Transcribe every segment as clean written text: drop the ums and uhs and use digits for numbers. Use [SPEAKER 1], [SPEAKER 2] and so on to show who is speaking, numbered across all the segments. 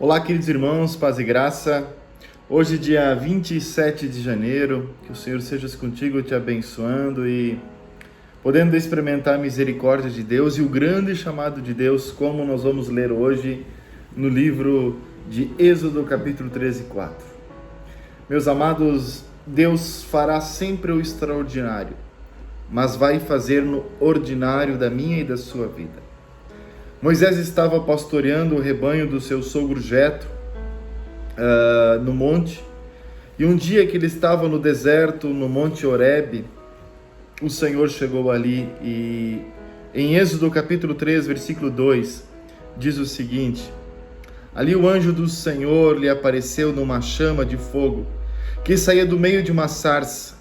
[SPEAKER 1] Olá, queridos irmãos, paz e graça. Hoje, dia 27 de janeiro, que o Senhor seja contigo, te abençoando e podendo experimentar a misericórdia de Deus e o grande chamado de Deus, como nós vamos ler hoje no livro de Êxodo, capítulo 13 e 4. Meus amados, Deus fará sempre o extraordinário, mas vai fazer no ordinário da minha e da sua vida. Moisés estava pastoreando o rebanho do seu sogro Jetro no monte, e um dia que ele estava no deserto, no monte Horebe, o Senhor chegou ali e em Êxodo capítulo 3, versículo 2, diz o seguinte: ali o anjo do Senhor lhe apareceu numa chama de fogo, que saía do meio de uma sarça.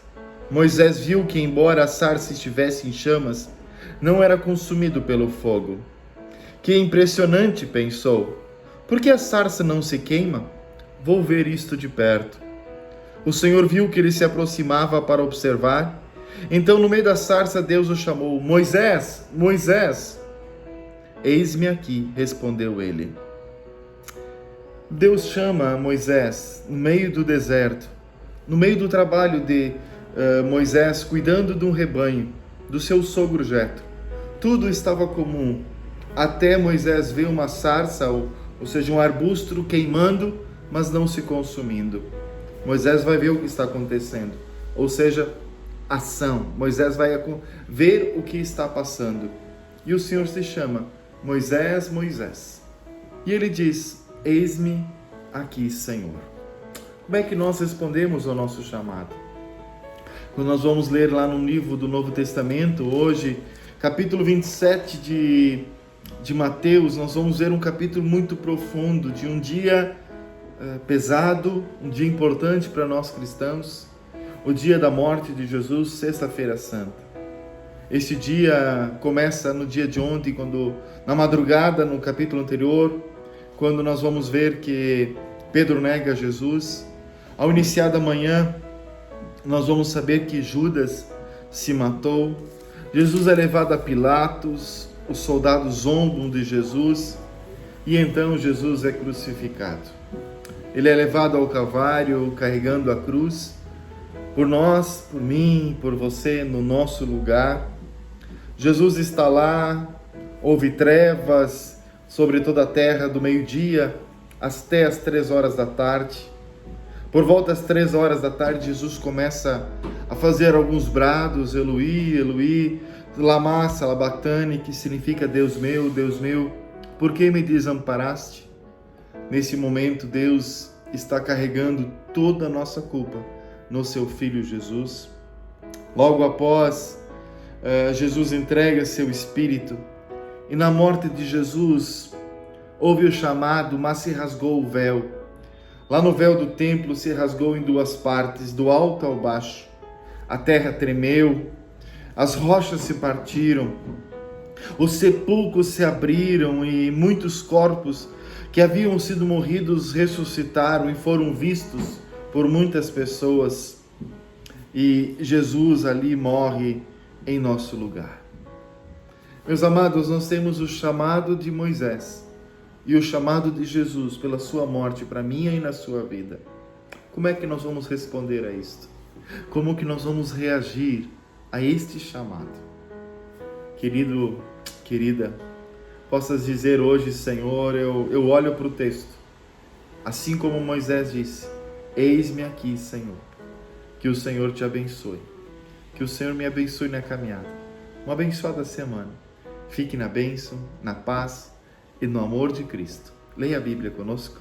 [SPEAKER 1] Moisés viu que, embora a sarça estivesse em chamas, não era consumido pelo fogo. Que impressionante, pensou. Por que a sarça não se queima? Vou ver isto de perto. O Senhor viu que ele se aproximava para observar. Então, no meio da sarça, Deus o chamou: Moisés, Moisés. Eis-me aqui, respondeu ele. Deus chama Moisés no meio do deserto, no meio do trabalho de Moisés, cuidando de um rebanho, do seu sogro Jetro. Tudo estava comum, até Moisés ver uma sarça, ou seja, um arbusto queimando, mas não se consumindo. Moisés vai ver o que está acontecendo, ou seja, ação. Moisés vai ver o que está passando. E o Senhor se chama: Moisés, Moisés. E ele diz: eis-me aqui, Senhor. Como é que nós respondemos ao nosso chamado? Quando nós vamos ler lá no livro do Novo Testamento, hoje, capítulo 27 de Mateus, nós vamos ver um capítulo muito profundo, de um dia pesado, um dia importante para nós cristãos, o dia da morte de Jesus, Sexta-feira Santa. Este dia começa no dia de ontem, quando na madrugada, no capítulo anterior, quando nós vamos ver que Pedro nega Jesus. Ao iniciar da manhã, nós vamos saber que Judas se matou. Jesus é levado a Pilatos, os soldados zombam de Jesus e então Jesus é crucificado. Ele é levado ao Calvário carregando a cruz por nós, por mim, por você, no nosso lugar. Jesus está lá, houve trevas sobre toda a terra do meio-dia até as 3 horas da tarde. Por volta das 3 horas da tarde, Jesus começa a fazer alguns brados: Eloi, Eloi, lama sabachthani, que significa Deus meu, por que me desamparaste? Nesse momento, Deus está carregando toda a nossa culpa no seu Filho Jesus. Logo após, Jesus entrega seu Espírito, e na morte de Jesus houve o chamado, mas se rasgou o véu. Lá no véu do templo se rasgou em 2 partes, do alto ao baixo. A terra tremeu, as rochas se partiram, os sepulcros se abriram e muitos corpos que haviam sido morridos ressuscitaram e foram vistos por muitas pessoas. E Jesus ali morre em nosso lugar. Meus amados, nós temos o chamado de Moisés e o chamado de Jesus pela sua morte para minha e na sua vida. Como é que nós vamos responder a isto? Como que nós vamos reagir a este chamado? Querido, querida, possas dizer hoje: Senhor, eu olho para o texto, assim como Moisés disse: eis-me aqui, Senhor. Que o Senhor te abençoe, que o Senhor me abençoe na caminhada. Uma abençoada semana. Fique na bênção, na paz e no amor de Cristo. Leia a Bíblia conosco.